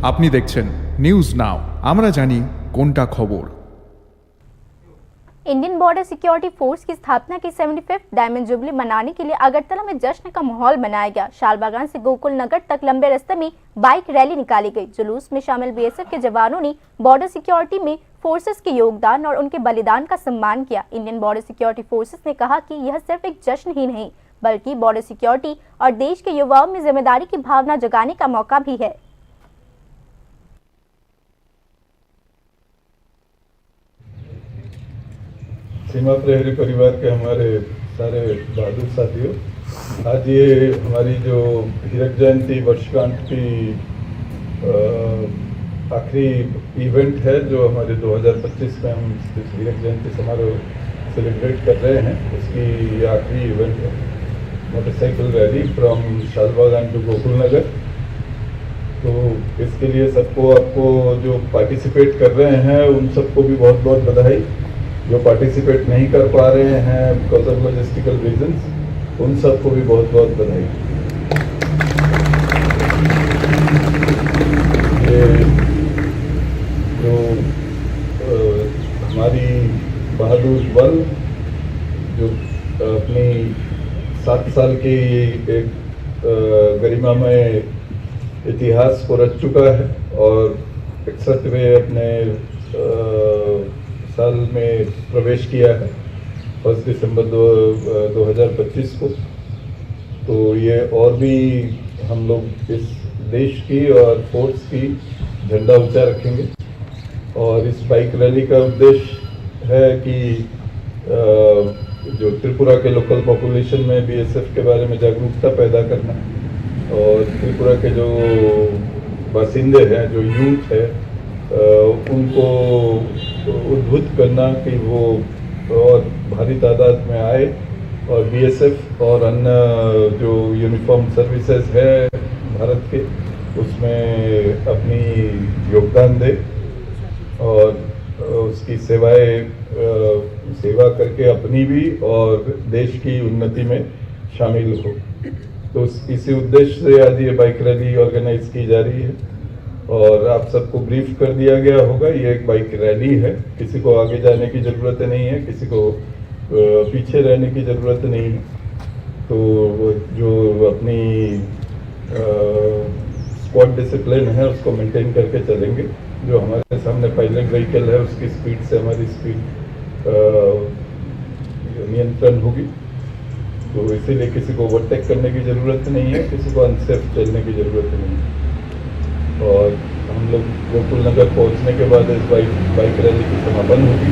আপনি দেখছেন news now, আমরা জানি কোনটা খবর। इंडियन बॉर्डर सिक्योरिटी फोर्स की स्थापना की 75th डायमंड जुबली मनाने के लिए अगरतला में जश्न का माहौल बनाया गया। शालबागान से गोकुल नगर तक लंबे रास्ते में बाइक रैली निकाली गई। जुलूस में शामिल बीएसएफ के जवानों ने बॉर्डर सिक्योरिटी में फोर्सेस के योगदान और उनके बलिदान का सम्मान किया। इंडियन बॉर्डर सिक्योरिटी फोर्सेस ने कहा कि यह सिर्फ एक जश्न ही नहीं बल्कि बॉर्डर सिक्योरिटी और देश के युवाओं में जिम्मेदारी की भावना जगाने का मौका भी है। सीमा प्रहरी परिवार के हमारे सारे बहादुर साथियों, आज ये हमारी जो हीरक जयंती वर्षगांठ की आखिरी इवेंट है जो हमारे 2025 में हम इस हीरक जयंती समारोह सेलिब्रेट कर रहे हैं, उसकी ये आखिरी इवेंट है। Motorcycle rally from Shalbagan to Gokul Nagar. तो इसके लिए आपको जो पार्टिसिपेट कर रहे हैं उन सबको भी बहुत बहुत बधाई। जो पार्टिसिपेट नहीं कर पा रहे हैं बिकॉज ऑफ लॉजिस्टिकल रीजंस, उन सबको भी बहुत बहुत बधाई। ये जो हमारी बहादुर बल जो अपनी 7 साल की एक गरिमामय इतिहास को रच चुका है और 61वें अपने साल में प्रवेश किया है 1 दिसंबर 2025 को। तो ये और भी हम लोग इस देश की और फोर्स की झंडा ऊंचा रखेंगे। और इस बाइक रैली का उद्देश्य है कि जो त्रिपुरा के लोकल पॉपुलेशन में बीएसएफ के बारे में जागरूकता पैदा करना और त्रिपुरा के जो बासिंदे हैं, जो यूथ है, उनको उद्बुद्ध करना कि वो और भारी तादाद में आए और बीएसएफ और अन्य जो यूनिफॉर्म सर्विसेज है भारत के, उसमें अपनी योगदान दे और उसकी सेवा करके अपनी भी और देश की उन्नति में शामिल हो। तो इसी उद्देश्य से आज ये बाइक रैली ऑर्गेनाइज की जा रही है और आप सबको ब्रीफ कर दिया गया होगा। ये एक बाइक रैली है, किसी को आगे जाने की ज़रूरत नहीं है, किसी को पीछे रहने की ज़रूरत नहीं है। तो जो अपनी स्क्वाड डिसिप्लिन है उसको मेंटेन करके चलेंगे। जो हमारे सामने पायलट व्हीकल है उसकी स्पीड से हमारी स्पीड नियंत्रण होगी। तो इसीलिए किसी को ओवरटेक करने की ज़रूरत नहीं है, किसी को अनसेफ चलने की ज़रूरत नहीं है। और हम लोग गोकुल नगर पहुंचने के बाद इस बाइक रैली की समापन होगी।